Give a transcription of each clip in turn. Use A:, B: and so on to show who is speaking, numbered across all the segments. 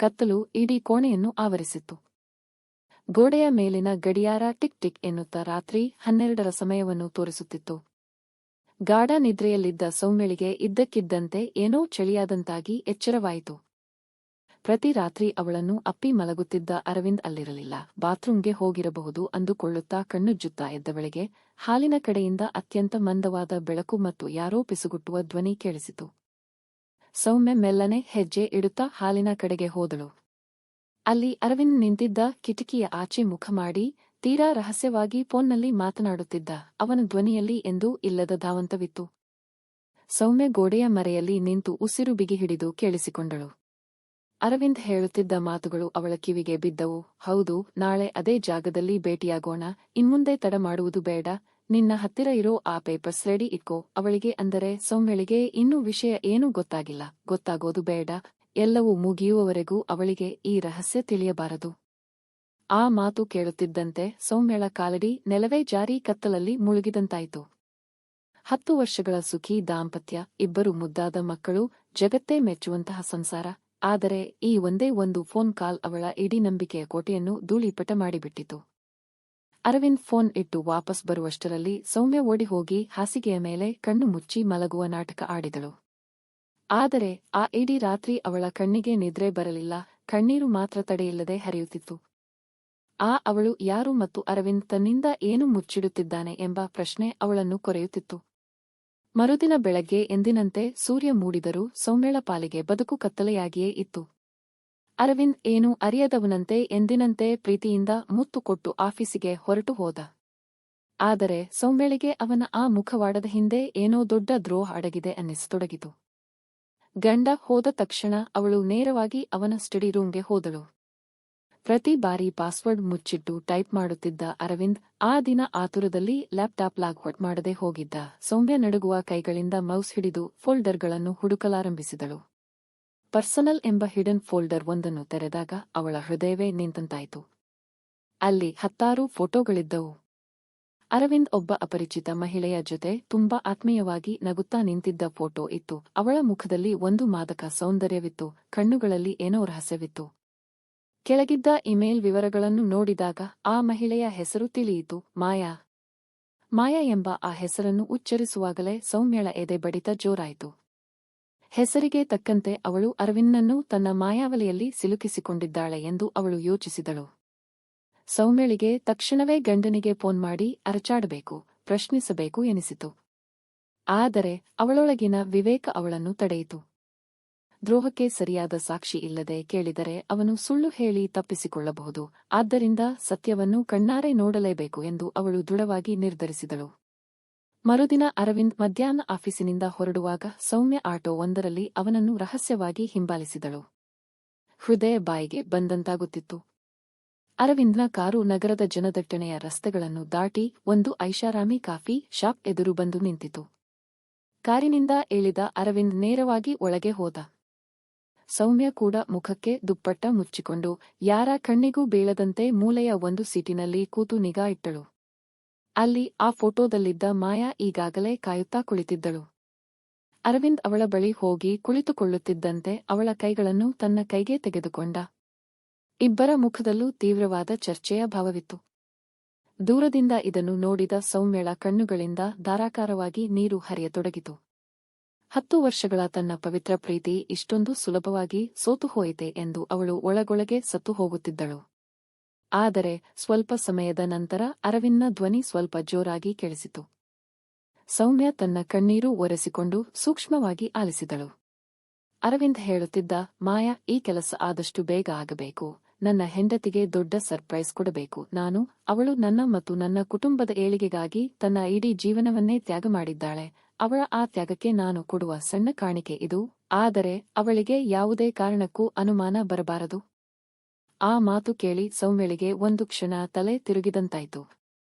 A: ಕತ್ತಲು ಇಡೀ ಕೋಣೆಯನ್ನು ಆವರಿಸಿತ್ತು. ಗೋಡೆಯ ಮೇಲಿನ ಗಡಿಯಾರ ಟಿಕ್ ಟಿಕ್ ಎನ್ನುತ್ತಾ ರಾತ್ರಿ 12ರ ಸಮಯವನ್ನು ತೋರಿಸುತ್ತಿತ್ತು. ಗಾಢ ನಿದ್ರೆಯಲ್ಲಿದ್ದ ಸೌಮ್ಯಳಿಗೆ ಇದ್ದಕ್ಕಿದ್ದಂತೆ ಏನೋ ಚಳಿಯಾದಂತಾಗಿ ಎಚ್ಚರವಾಯಿತು. ಪ್ರತಿ ರಾತ್ರಿ ಅವಳನ್ನು ಅಪ್ಪಿ ಮಲಗುತ್ತಿದ್ದ ಅರವಿಂದ್ ಅಲ್ಲಿರಲಿಲ್ಲ. ಬಾತ್ರೂಂಗೆ ಹೋಗಿರಬಹುದು ಅಂದುಕೊಳ್ಳುತ್ತಾ ಕಣ್ಣುಜ್ಜುತ್ತಾ ಎದ್ದವಳಿಗೆ ಹಾಲಿನ ಕಡೆಯಿಂದ ಅತ್ಯಂತ ಮಂದವಾದ ಬೆಳಕು ಮತ್ತು ಯಾರೋ ಪಿಸುಗುಟ್ಟುವ ಧ್ವನಿ ಕೇಳಿಸಿತು. ಸೌಮ್ಯ ಮೆಲ್ಲನೆ ಹೆಜ್ಜೆ ಇಡುತ್ತಾ ಹಾಲಿನ ಕಡೆಗೆ ಹೋದಳು. ಅಲ್ಲಿ ಅರವಿಂದ್ ನಿಂತಿದ್ದ ಕಿಟಕಿಯ ಆಚೆ ಮುಖ ಮಾಡಿ ತೀರಾ ರಹಸ್ಯವಾಗಿ ಫೋನ್ನಲ್ಲಿ ಮಾತನಾಡುತ್ತಿದ್ದ. ಅವನ ಧ್ವನಿಯಲ್ಲಿ ಎಂದೂ ಇಲ್ಲದ ಧಾವಂತವಿತ್ತು. ಸೌಮ್ಯ ಗೋಡೆಯ ಮರೆಯಲ್ಲಿ ನಿಂತು ಉಸಿರು ಬಿಗಿ ಹಿಡಿದು ಕೇಳಿಸಿಕೊಂಡಳು. ಅರವಿಂದ್ ಹೇಳುತ್ತಿದ್ದ ಮಾತುಗಳು ಅವಳ ಕಿವಿಗೆ ಬಿದ್ದವು. ಹೌದು, ನಾಳೆ ಅದೇ ಜಾಗದಲ್ಲಿ ಭೇಟಿಯಾಗೋಣ. ಇನ್ಮುಂದೆ ತಡ ಮಾಡುವುದು ಬೇಡ. ನಿನ್ನ ಹತ್ತಿರ ಇರೋ ಆ ಪೇಪರ್ಸ್ ರೆಡಿ ಇಟ್ಕೋ. ಅವಳಿಗೆ ಅಂದರೆ ಸೌಮ್ಯಳಿಗೆ ಇನ್ನೂ ವಿಷಯ ಏನೂ ಗೊತ್ತಾಗಿಲ್ಲ. ಗೊತ್ತಾಗೋದು ಬೇಡ. ಎಲ್ಲವೂ ಮುಗಿಯುವವರೆಗೂ ಅವಳಿಗೆ ಈ ರಹಸ್ಯ ತಿಳಿಯಬಾರದು. ಆ ಮಾತು ಕೇಳುತ್ತಿದ್ದಂತೆ ಸೌಮ್ಯಳ ಕಾಲಡಿ ನೆಲವೇ ಜಾರಿ ಕತ್ತಲಲ್ಲಿ ಮುಳುಗಿದಂತಾಯಿತು. 10 ವರ್ಷಗಳ ಸುಖಿ ದಾಂಪತ್ಯ, 2 ಮುದ್ದಾದ ಮಕ್ಕಳು, ಜಗತ್ತೇ ಮೆಚ್ಚುವಂತಹ ಸಂಸಾರ. ಆದರೆ ಈ ಒಂದೇ ಒಂದು ಫೋನ್ ಕಾಲ್ ಅವಳ ಇಡೀ ನಂಬಿಕೆಯ ಕೋಟೆಯನ್ನು ಧೂಳೀಪಟ ಮಾಡಿಬಿಟ್ಟಿತು. ಅರವಿಂದ್ ಫೋನ್ ಇಟ್ಟು ವಾಪಸ್ ಬರುವಷ್ಟರಲ್ಲಿ ಸೌಮ್ಯ ಓಡಿ ಹೋಗಿ ಹಾಸಿಗೆಯ ಮೇಲೆ ಕಣ್ಣು ಮುಚ್ಚಿ ಮಲಗುವ ನಾಟಕ ಆಡಿದಳು. ಆದರೆ ಆ ಇಡೀ ರಾತ್ರಿ ಅವಳ ಕಣ್ಣಿಗೆ ನಿದ್ರೆ ಬರಲಿಲ್ಲ. ಕಣ್ಣೀರು ಮಾತ್ರ ತಡೆಯಿಲ್ಲದೆ ಹರಿಯುತ್ತಿತ್ತು. ಅವಳು ಯಾರು ಮತ್ತು ಅರವಿಂದ್ ತನ್ನಿಂದ ಏನು ಮುಚ್ಚಿಡುತ್ತಿದ್ದಾನೆ ಎಂಬ ಪ್ರಶ್ನೆ ಅವಳನ್ನು ಕೊರೆಯುತ್ತಿತ್ತು. ಮರುದಿನ ಬೆಳಗ್ಗೆ ಎಂದಿನಂತೆ ಸೂರ್ಯ ಮೂಡಿದರೂ ಸೌಮ್ಯಳ ಪಾಲಿಗೆ ಬದುಕು ಕತ್ತಲೆಯಾಗಿಯೇ ಇತ್ತು. ಅರವಿಂದ್ ಏನೂ ಅರಿಯದವನಂತೆ ಎಂದಿನಂತೆ ಪ್ರೀತಿಯಿಂದ ಮುತ್ತು ಕೊಟ್ಟು ಆಫೀಸಿಗೆ ಹೊರಟು ಹೋದ. ಆದರೆ ಸೌಮ್ಯಳಿಗೆ ಅವನ ಆ ಮುಖವಾಡದ ಹಿಂದೆ ಏನೋ ದೊಡ್ಡ ದ್ರೋಹ ಅಡಗಿದೆ ಅನ್ನಿಸತೊಡಗಿತು. ಗಂಡ ಹೋದ ತಕ್ಷಣ ಅವಳು ನೇರವಾಗಿ ಅವನ ಸ್ಟಡಿ ರೂಂಗೆ ಹೋದಳು. ಪ್ರತಿ ಬಾರಿ ಪಾಸ್ವರ್ಡ್ ಮುಚ್ಚಿಟ್ಟು ಟೈಪ್ ಮಾಡುತ್ತಿದ್ದ ಅರವಿಂದ್ ಆ ದಿನ ಆತುರದಲ್ಲಿ ಲ್ಯಾಪ್ಟಾಪ್ ಲಾಗ್ಔಟ್ ಮಾಡದೆ ಹೋಗಿದ್ದ. ಸೌಮ್ಯ ನಡುಗುವ ಕೈಗಳಿಂದ ಮೌಸ್ ಹಿಡಿದು ಫೋಲ್ಡರ್ಗಳನ್ನು ಹುಡುಕಲಾರಂಭಿಸಿದಳು. ಪರ್ಸನಲ್ ಎಂಬ ಹಿಡನ್ ಫೋಲ್ಡರ್ ಒಂದನ್ನು ತೆರೆದಾಗ ಅವಳ ಹೃದಯವೇ ನಿಂತಂತಾಯಿತು. ಅಲ್ಲಿ 10 ಫೋಟೋಗಳಿದ್ದವು. ಅರವಿಂದ್ ಒಬ್ಬ ಅಪರಿಚಿತ ಮಹಿಳೆಯ ಜೊತೆ ತುಂಬಾ ಆತ್ಮೀಯವಾಗಿ ನಗುತ್ತಾ ನಿಂತಿದ್ದ ಫೋಟೋ ಇತ್ತು. ಅವಳ ಮುಖದಲ್ಲಿ ಒಂದು ಮಾದಕ ಸೌಂದರ್ಯವಿತ್ತು. ಕಣ್ಣುಗಳಲ್ಲಿ ಏನೋ ರಹಸ್ಯವಿತ್ತು. ಕೆಳಗಿದ್ದ ಇಮೇಲ್ ವಿವರಗಳನ್ನು ನೋಡಿದಾಗ ಆ ಮಹಿಳೆಯ ಹೆಸರು ತಿಳಿಯಿತು. ಮಾಯಾ. ಮಾಯಾ ಎಂಬ ಆ ಹೆಸರನ್ನು ಉಚ್ಚರಿಸುವಾಗಲೇ ಸೌಮ್ಯಳ ಎದೆ ಬಡಿತ ಜೋರಾಯಿತು. ಹೆಸರಿಗೆ ತಕ್ಕಂತೆ ಅವಳು ಅರವಿಂದ್ನನ್ನು ತನ್ನ ಮಾಯಾವಲಿಯಲ್ಲಿ ಸಿಲುಕಿಸಿಕೊಂಡಿದ್ದಾಳೆ ಎಂದು ಅವಳು ಯೋಚಿಸಿದಳು. ಸೌಮ್ಯಳಿಗೆ ತಕ್ಷಣವೇ ಗಂಡನಿಗೆ ಫೋನ್ ಮಾಡಿ ಅರಚಾಡಬೇಕು, ಪ್ರಶ್ನಿಸಬೇಕು ಎನಿಸಿತು. ಆದರೆ ಅವಳೊಳಗಿನ ವಿವೇಕ ಅವಳನ್ನು ತಡೆಯಿತು. ದ್ರೋಹಕ್ಕೆ ಸರಿಯಾದ ಸಾಕ್ಷಿ ಇಲ್ಲದೆ ಕೇಳಿದರೆ ಅವನು ಸುಳ್ಳು ಹೇಳಿ ತಪ್ಪಿಸಿಕೊಳ್ಳಬಹುದು. ಆದ್ದರಿಂದ ಸತ್ಯವನ್ನು ಕಣ್ಣಾರೆ ನೋಡಲೇಬೇಕು ಎಂದು ಅವಳು ದೃಢವಾಗಿ ನಿರ್ಧರಿಸಿದಳು. ಮರುದಿನ ಅರವಿಂದ್ ಮಧ್ಯಾಹ್ನ ಆಫೀಸಿನಿಂದ ಹೊರಡುವಾಗ ಸೌಮ್ಯ ಆಟೋ ಒಂದರಲ್ಲಿ ಅವನನ್ನು ರಹಸ್ಯವಾಗಿ ಹಿಂಬಾಲಿಸಿದಳು. ಹೃದಯ ಬಾಯಿಗೆ ಬಂದಂತಾಗುತ್ತಿತ್ತು. ಅರವಿಂದ್ನ ಕಾರು ನಗರದ ಜನದಟ್ಟಣೆಯ ರಸ್ತೆಗಳನ್ನು ದಾಟಿ ಒಂದು ಐಷಾರಾಮಿ ಕಾಫಿ ಶಾಪ್ ಎದುರು ಬಂದು ನಿಂತಿತು. ಕಾರಿನಿಂದ ಇಳಿದ ಅರವಿಂದ್ ನೇರವಾಗಿ ಒಳಗೆ ಹೋದ. ಸೌಮ್ಯ ಕೂಡ ಮುಖಕ್ಕೆ ದುಪ್ಪಟ್ಟ ಮುಚ್ಚಿಕೊಂಡು ಯಾರ ಕಣ್ಣಿಗೂ ಬೀಳದಂತೆ ಮೂಲೆಯ ಒಂದು ಸೀಟಿನಲ್ಲಿ ಕೂತು ನಿಗಾ ಇಟ್ಟಳು. ಅಲ್ಲಿ ಆ ಫೋಟೋದಲ್ಲಿದ್ದ ಮಾಯಾ ಈಗಾಗಲೇ ಕಾಯುತ್ತಾ ಕುಳಿತಿದ್ದಳು. ಅರವಿಂದ್ ಅವಳ ಬಳಿ ಹೋಗಿ ಕುಳಿತುಕೊಳ್ಳುತ್ತಿದ್ದಂತೆ ಅವಳ ಕೈಗಳನ್ನು ತನ್ನ ಕೈಗೆ ತೆಗೆದುಕೊಂಡ. ಇಬ್ಬರ ಮುಖದಲ್ಲೂ ತೀವ್ರವಾದ ಚರ್ಚೆಯ ಭಾವವಿತ್ತು. ದೂರದಿಂದ ಇದನ್ನು ನೋಡಿದ ಸೌಮ್ಯಳ ಕಣ್ಣುಗಳಿಂದ ಧಾರಾಕಾರವಾಗಿ ನೀರು ಹರಿಯತೊಡಗಿತು. 10 ವರ್ಷಗಳ ತನ್ನ ಪವಿತ್ರ ಪ್ರೀತಿ ಇಷ್ಟೊಂದು ಸುಲಭವಾಗಿ ಸೋತು ಹೋಯಿತೆ ಎಂದು ಅವಳು ಒಳಗೊಳಗೆ ಸತ್ತು ಹೋಗುತ್ತಿದ್ದಳು. ಆದರೆ ಸ್ವಲ್ಪ ಸಮಯದ ನಂತರ ಅರವಿಂದ್ನ ಧ್ವನಿ ಸ್ವಲ್ಪ ಜೋರಾಗಿ ಕೇಳಿಸಿತು. ಸೌಮ್ಯ ತನ್ನ ಕಣ್ಣೀರು ಒರೆಸಿಕೊಂಡು ಸೂಕ್ಷ್ಮವಾಗಿ ಆಲಿಸಿದಳು. ಅರವಿಂದ್ ಹೇಳುತ್ತಿದ್ದ, ಮಾಯಾ, ಈ ಕೆಲಸ ಆದಷ್ಟು ಬೇಗ ಆಗಬೇಕು. ನನ್ನ ಹೆಂಡತಿಗೆ ದೊಡ್ಡ ಸರ್ಪ್ರೈಸ್ ಕೊಡಬೇಕು. ಅವಳು ನನ್ನ ಮತ್ತು ನನ್ನ ಕುಟುಂಬದ ಏಳಿಗೆಗಾಗಿ ತನ್ನ ಇಡೀ ಜೀವನವನ್ನೇ ತ್ಯಾಗ ಮಾಡಿದ್ದಾಳೆ. ಅವಳ ಆ ತ್ಯಾಗಕ್ಕೆ ನಾನು ಕೊಡುವ ಸಣ್ಣ ಕಾಣಿಕೆ ಇದು. ಆದರೆ ಅವಳಿಗೆ ಯಾವುದೇ ಕಾರಣಕ್ಕೂ ಅನುಮಾನ ಬರಬಾರದು. ಆ ಮಾತು ಕೇಳಿ ಸೌಮ್ಯಳಿಗೆ ಒಂದು ಕ್ಷಣ ತಲೆ ತಿರುಗಿದಂತಾಯಿತು.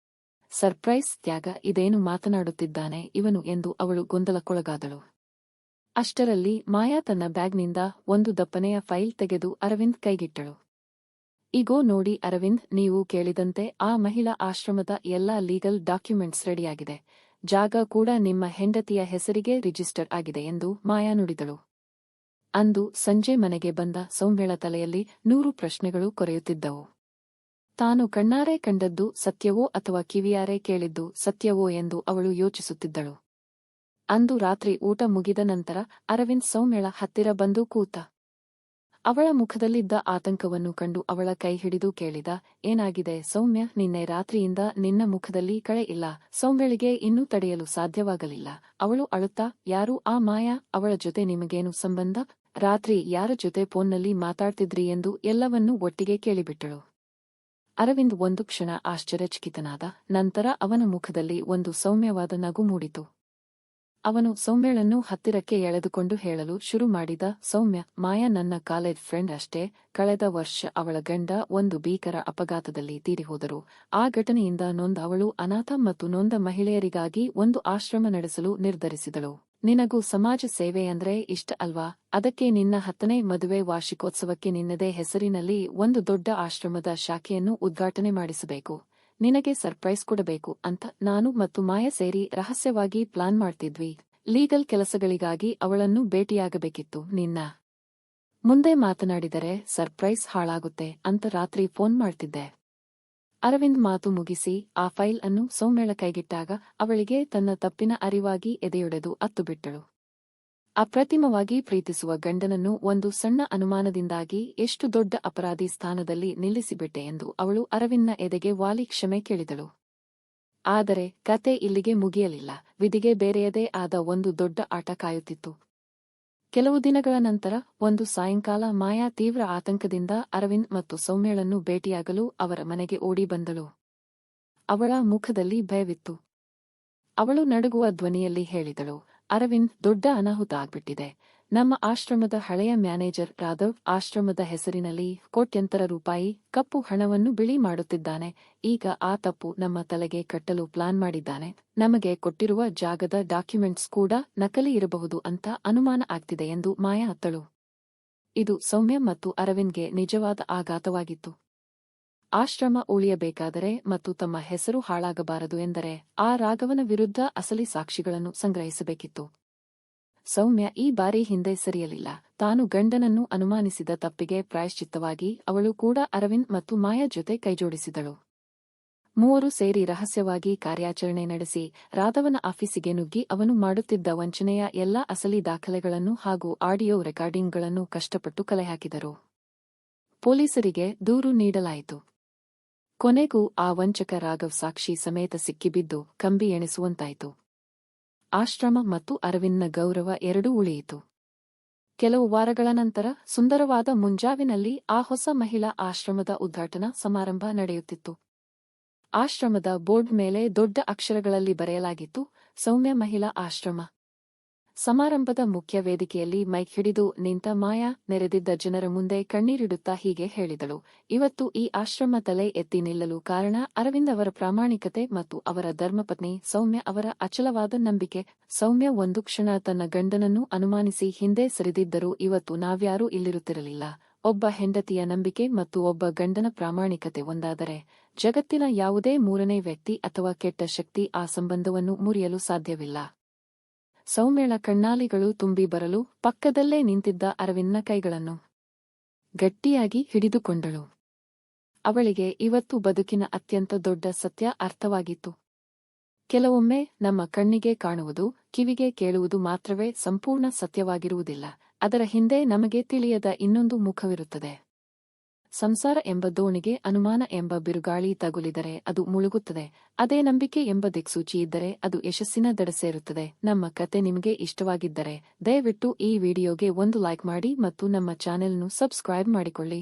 A: ಸರ್ಪ್ರೈಸ್, ತ್ಯಾಗ, ಇದೇನು ಮಾತನಾಡುತ್ತಿದ್ದಾನೆ ಇವನು ಎಂದು ಅವಳು ಗೊಂದಲಕ್ಕೊಳಗಾದಳು. ಅಷ್ಟರಲ್ಲಿ ಮಾಯಾ ತನ್ನ ಬ್ಯಾಗ್ನಿಂದ ಒಂದು ದಪ್ಪನೆಯ ಫೈಲ್ ತೆಗೆದು ಅರವಿಂದ್ ಕೈಗಿಟ್ಟಳು. ಇಗೋ ನೋಡಿ ಅರವಿಂದ್, ನೀವು ಕೇಳಿದಂತೆ ಆ ಮಹಿಳಾ ಆಶ್ರಮದ ಎಲ್ಲಾ ಲೀಗಲ್ ಡಾಕ್ಯುಮೆಂಟ್ಸ್ ರೆಡಿಯಾಗಿದೆ. ಜಾಗ ಕೂಡ ನಿಮ್ಮ ಹೆಂಡತಿಯ ಹೆಸರಿಗೆ ರಿಜಿಸ್ಟರ್ ಆಗಿದೆ ಎಂದು ಮಾಯಾ ನುಡಿದಳು. ಅಂದು ಸಂಜೆ ಮನೆಗೆ ಬಂದ ಸೌಮ್ಯಳ ತಲೆಯಲ್ಲಿ 100 ಪ್ರಶ್ನೆಗಳು ಕೊರೆಯುತ್ತಿದ್ದವು. ತಾನು ಕಣ್ಣಾರೆ ಕಂಡದ್ದು ಸತ್ಯವೋ ಅಥವಾ ಕಿವಿಯಾರೆ ಕೇಳಿದ್ದು ಸತ್ಯವೋ ಎಂದು ಅವಳು ಯೋಚಿಸುತ್ತಿದ್ದಳು. ಅಂದು ರಾತ್ರಿ ಊಟ ಮುಗಿದ ನಂತರ ಅರವಿಂದ್ ಸೌಮ್ಯಳ ಹತ್ತಿರ ಬಂದು ಕೂತ. ಅವಳ ಮುಖದಲ್ಲಿದ್ದ ಆತಂಕವನ್ನು ಕಂಡು ಅವಳ ಕೈ ಹಿಡಿದು ಕೇಳಿದ, ಏನಾಗಿದೆ ಸೌಮ್ಯ? ನಿನ್ನೆ ರಾತ್ರಿಯಿಂದ ನಿನ್ನ ಮುಖದಲ್ಲಿ ಕಳೆ ಇಲ್ಲ. ಸೌಮ್ಯಳಿಗೆ ಇನ್ನೂ ತಡೆಯಲು ಸಾಧ್ಯವಾಗಲಿಲ್ಲ. ಅವಳು ಅಳುತ್ತಾ, ಯಾರು ಆ ಮಾಯಾ? ಅವಳ ಜೊತೆ ನಿಮಗೇನು ಸಂಬಂಧ? ರಾತ್ರಿ ಯಾರ ಜೊತೆ ಫೋನ್ನಲ್ಲಿ ಮಾತಾಡ್ತಿದ್ರಿ ಎಂದು ಎಲ್ಲವನ್ನೂ ಒಟ್ಟಿಗೆ ಕೇಳಿಬಿಟ್ಟಳು. ಅರವಿಂದ್ ಒಂದು ಕ್ಷಣ ಆಶ್ಚರ್ಯಚಕಿತನಾದ. ನಂತರ ಅವನ ಮುಖದಲ್ಲಿ ಒಂದು ಸೌಮ್ಯವಾದ ನಗು ಮೂಡಿತು. ಅವನು ಸೌಮ್ಯಳನ್ನು ಹತ್ತಿರಕ್ಕೆ ಎಳೆದುಕೊಂಡು ಹೇಳಲು ಶುರು ಮಾಡಿದ, ಸೌಮ್ಯ, ಮಾಯಾ ನನ್ನ ಕಾಲೇಜ್ ಫ್ರೆಂಡ್ ಅಷ್ಟೇ. ಕಳೆದ ವರ್ಷ ಅವಳ ಗಂಡ ಒಂದು ಭೀಕರ ಅಪಘಾತದಲ್ಲಿ ತೀರಿಹೋದರು. ಆ ಘಟನೆಯಿಂದ ನೊಂದ ಅವಳು ಅನಾಥ ಮತ್ತು ನೊಂದ ಮಹಿಳೆಯರಿಗಾಗಿ ಒಂದು ಆಶ್ರಮ ನಡೆಸಲು ನಿರ್ಧರಿಸಿದಳು. ನಿನಗೂ ಸಮಾಜ ಸೇವೆಯಂದ್ರೆ ಇಷ್ಟ ಅಲ್ವಾ? ಅದಕ್ಕೆ ನಿನ್ನ 10ನೇ ಮದುವೆ ವಾರ್ಷಿಕೋತ್ಸವಕ್ಕೆ ನಿನ್ನದೇ ಹೆಸರಿನಲ್ಲಿ ಒಂದು ದೊಡ್ಡ ಆಶ್ರಮದ ಶಾಖೆಯನ್ನು ಉದ್ಘಾಟನೆ ಮಾಡಿಸಬೇಕು. ನಿನಗೆ ಸರ್ಪ್ರೈಸ್ ಕೊಡಬೇಕು ಅಂತ ನಾನು ಮತ್ತು ಮಾಯಾ ಸೇರಿ ರಹಸ್ಯವಾಗಿ ಪ್ಲಾನ್ ಮಾಡ್ತಿದ್ವಿ. ಲೀಗಲ್ ಕೆಲಸಗಳಿಗಾಗಿ ಅವಳನ್ನು ಭೇಟಿಯಾಗಬೇಕಿತ್ತು. ನಿನ್ನ ಮುಂದೆ ಮಾತನಾಡಿದರೆ ಸರ್ಪ್ರೈಸ್ ಹಾಳಾಗುತ್ತೆ ಅಂತ ರಾತ್ರಿ ಫೋನ್ ಮಾಡ್ತಿದ್ದೆ. ಅರವಿಂದ್ ಮಾತು ಮುಗಿಸಿ ಆ ಫೈಲ್ ಅನ್ನು ಸೌಮ್ಯಳ ಕೈಗಿಟ್ಟಾಗ ಅವಳಿಗೆ ತನ್ನ ತಪ್ಪಿನ ಅರಿವಾಗಿ ಎದೆಯೊಡೆದು ಅತ್ತುಬಿಟ್ಟಳು. ಅಪ್ರತಿಮವಾಗಿ ಪ್ರೀತಿಸುವ ಗಂಡನನ್ನು ಒಂದು ಸಣ್ಣ ಅನುಮಾನದಿಂದಾಗಿ ಎಷ್ಟು ದೊಡ್ಡ ಅಪರಾಧಿ ಸ್ಥಾನದಲ್ಲಿ ನಿಲ್ಲಿಸಿಬಿಟ್ಟೆ ಎಂದು ಅವಳು ಅರವಿಂದ್ನ ಎದೆಗೆ ವಾಲಿ ಕ್ಷಮೆ ಕೇಳಿದಳು. ಆದರೆ ಕತೆ ಇಲ್ಲಿಗೆ ಮುಗಿಯಲಿಲ್ಲ. ವಿಧಿಗೆ ಬೇರೆಯದೇ ಆದ ಒಂದು ದೊಡ್ಡ ಆಟ ಕಾಯುತ್ತಿತ್ತು. ಕೆಲವು ದಿನಗಳ ನಂತರ ಒಂದು ಸಾಯಂಕಾಲ ಮಾಯಾ ತೀವ್ರ ಆತಂಕದಿಂದ ಅರವಿಂದ್ ಮತ್ತು ಸೌಮ್ಯಳನ್ನು ಭೇಟಿಯಾಗಲು ಅವರ ಮನೆಗೆ ಓಡಿ ಬಂದಳು. ಅವಳ ಮುಖದಲ್ಲಿ ಭಯವಿತ್ತು. ಅವಳು ನಡುಗುವ ಧ್ವನಿಯಲ್ಲಿ ಹೇಳಿದಳು, ಅರವಿಂದ್, ದೊಡ್ಡ ಅನಾಹುತ ಆಗ್ಬಿಟ್ಟಿದೆ. ನಮ್ಮ ಆಶ್ರಮದ ಹಳೆಯ ಮ್ಯಾನೇಜರ್ ರಾಘವ್ ಆಶ್ರಮದ ಹೆಸರಿನಲ್ಲಿ ಕೋಟ್ಯಂತರ ರೂಪಾಯಿ ಕಪ್ಪು ಹಣವನ್ನು ಬಿಳಿ ಮಾಡುತ್ತಿದ್ದಾನೆ. ಈಗ ಆ ತಪ್ಪು ನಮ್ಮ ತಲೆಗೆ ಕಟ್ಟಲು ಪ್ಲಾನ್ ಮಾಡಿದ್ದಾನೆ. ನಮಗೆ ಕೊಟ್ಟಿರುವ ಜಾಗದ ಡಾಕ್ಯುಮೆಂಟ್ಸ್ ಕೂಡ ನಕಲಿ ಇರಬಹುದು ಅಂತ ಅನುಮಾನ ಆಗ್ತಿದೆ ಎಂದು ಮಾಯಾ ಅತ್ತಳು. ಇದು ಸೌಮ್ಯ ಮತ್ತು ಅರವಿಂದ್ಗೆ ನಿಜವಾದ ಆಘಾತವಾಗಿತ್ತು. ಆಶ್ರಮ ಉಳಿಯಬೇಕಾದರೆ ಮತ್ತು ತಮ್ಮ ಹೆಸರು ಹಾಳಾಗಬಾರದು ಎಂದರೆ ಆ ರಾಘವನ ವಿರುದ್ಧ ಅಸಲಿ ಸಾಕ್ಷಿಗಳನ್ನು ಸಂಗ್ರಹಿಸಬೇಕಿತ್ತು. ಸೌಮ್ಯ ಈ ಬಾರಿ ಹಿಂದೆ ಸರಿಯಲಿಲ್ಲ. ತಾನು ಗಂಡನನ್ನು ಅನುಮಾನಿಸಿದ ತಪ್ಪಿಗೆ ಪ್ರಾಯಶ್ಚಿತ್ತವಾಗಿ ಅವಳು ಕೂಡ ಅರವಿಂದ್ ಮತ್ತು ಮಾಯಾ ಜೊತೆ ಕೈಜೋಡಿಸಿದಳು. ಮೂವರು ಸೇರಿ ರಹಸ್ಯವಾಗಿ ಕಾರ್ಯಾಚರಣೆ ನಡೆಸಿ ರಾಘವನ ಆಫೀಸಿಗೆ ನುಗ್ಗಿ ಅವನು ಮಾಡುತ್ತಿದ್ದ ವಂಚನೆಯ ಎಲ್ಲಾ ಅಸಲಿ ದಾಖಲೆಗಳನ್ನು ಹಾಗೂ ಆಡಿಯೋ ರೆಕಾರ್ಡಿಂಗ್ಗಳನ್ನು ಕಷ್ಟಪಟ್ಟು ಕಲೆಹಾಕಿದರು. ಪೊಲೀಸರಿಗೆ ದೂರು ನೀಡಲಾಯಿತು. ಕೊನೆಗೂ ಆ ವಂಚಕ ರಾಘವ್ ಸಾಕ್ಷಿ ಸಮೇತ ಸಿಕ್ಕಿಬಿದ್ದು ಕಂಬಿ ಎಣಿಸುವಂತಾಯಿತು. ಆಶ್ರಮ ಮತ್ತು ಅರವಿಂದ್ನ ಗೌರವ ಎರಡೂ ಉಳಿಯಿತು. ಕೆಲವು ವಾರಗಳ ನಂತರ ಸುಂದರವಾದ ಮುಂಜಾವಿನಲ್ಲಿ ಆ ಹೊಸ ಮಹಿಳಾ ಆಶ್ರಮದ ಉದ್ಘಾಟನಾ ಸಮಾರಂಭ ನಡೆಯುತ್ತಿತ್ತು. ಆಶ್ರಮದ ಬೋರ್ಡ್ ಮೇಲೆ ದೊಡ್ಡ ಅಕ್ಷರಗಳಲ್ಲಿ ಬರೆಯಲಾಗಿತ್ತು, ಸೌಮ್ಯ ಮಹಿಳಾ ಆಶ್ರಮ. ಸಮಾರಂಭದ ಮುಖ್ಯ ವೇದಿಕೆಯಲ್ಲಿ ಮೈಕ್ ಹಿಡಿದು ನಿಂತ ಮಾಯಾ ನೆರೆದಿದ್ದ ಜನರ ಮುಂದೆ ಕಣ್ಣೀರಿಡುತ್ತಾ ಹೀಗೆ ಹೇಳಿದಳು, ಇವತ್ತು ಈ ಆಶ್ರಮ ತಲೆ ಎತ್ತಿ ನಿಲ್ಲಲು ಕಾರಣ ಅರವಿಂದ್ ಅವರ ಪ್ರಾಮಾಣಿಕತೆ ಮತ್ತು ಅವರ ಧರ್ಮಪತ್ನಿ ಸೌಮ್ಯ ಅವರ ಅಚಲವಾದ ನಂಬಿಕೆ. ಸೌಮ್ಯ ಒಂದು ಕ್ಷಣ ತನ್ನ ಗಂಡನನ್ನು ಅನುಮಾನಿಸಿ ಹಿಂದೆ ಸರಿದಿದ್ದರೂ ಇವತ್ತು ನಾವ್ಯಾರೂ ಇಲ್ಲಿರುತ್ತಿರಲಿಲ್ಲ. ಒಬ್ಬ ಹೆಂಡತಿಯ ನಂಬಿಕೆ ಮತ್ತು ಒಬ್ಬ ಗಂಡನ ಪ್ರಾಮಾಣಿಕತೆ ಒಂದಾದರೆ ಜಗತ್ತಿನ ಯಾವುದೇ ಮೂರನೇ ವ್ಯಕ್ತಿ ಅಥವಾ ಕೆಟ್ಟ ಶಕ್ತಿ ಆ ಸಂಬಂಧವನ್ನು ಮುರಿಯಲು ಸಾಧ್ಯವಿಲ್ಲ. ಸೌಮ್ಯಳ ಕಣ್ಣಾಲಿಗಳು ತುಂಬಿ ಬರಲು ಪಕ್ಕದಲ್ಲೇ ನಿಂತಿದ್ದ ಅರವಿಂದ್ನ ಕೈಗಳನ್ನು ಗಟ್ಟಿಯಾಗಿ ಹಿಡಿದುಕೊಂಡಳು. ಅವಳಿಗೆ ಇವತ್ತು ಬದುಕಿನ ಅತ್ಯಂತ ದೊಡ್ಡ ಸತ್ಯ ಅರ್ಥವಾಗಿತ್ತು. ಕೆಲವೊಮ್ಮೆ ನಮ್ಮ ಕಣ್ಣಿಗೆ ಕಾಣುವುದು, ಕಿವಿಗೆ ಕೇಳುವುದು ಮಾತ್ರವೇ ಸಂಪೂರ್ಣ ಸತ್ಯವಾಗಿರುವುದಿಲ್ಲ. ಅದರ ಹಿಂದೆ ನಮಗೆ ತಿಳಿಯದ ಇನ್ನೊಂದು ಮುಖವಿರುತ್ತದೆ. ಸಂಸಾರ ಎಂಬ ದೋಣಿಗೆ ಅನುಮಾನ ಎಂಬ ಬಿರುಗಾಳಿ ತಗುಲಿದರೆ ಅದು ಮುಳುಗುತ್ತದೆ. ಅದೇ ನಂಬಿಕೆ ಎಂಬ ದಿಕ್ಸೂಚಿ ಇದ್ದರೆ ಅದು ಯಶಸ್ಸಿನ ದಡ ಸೇರುತ್ತದೆ. ನಮ್ಮ ಕತೆ ನಿಮಗೆ ಇಷ್ಟವಾಗಿದ್ದರೆ ದಯವಿಟ್ಟು ಈ ವಿಡಿಯೋಗೆ ಒಂದು ಲೈಕ್ ಮಾಡಿ ಮತ್ತು ನಮ್ಮ ಚಾನೆಲ್ను ಸಬ್ಸ್ಕ್ರೈಬ್ ಮಾಡಿಕೊಳ್ಳಿ.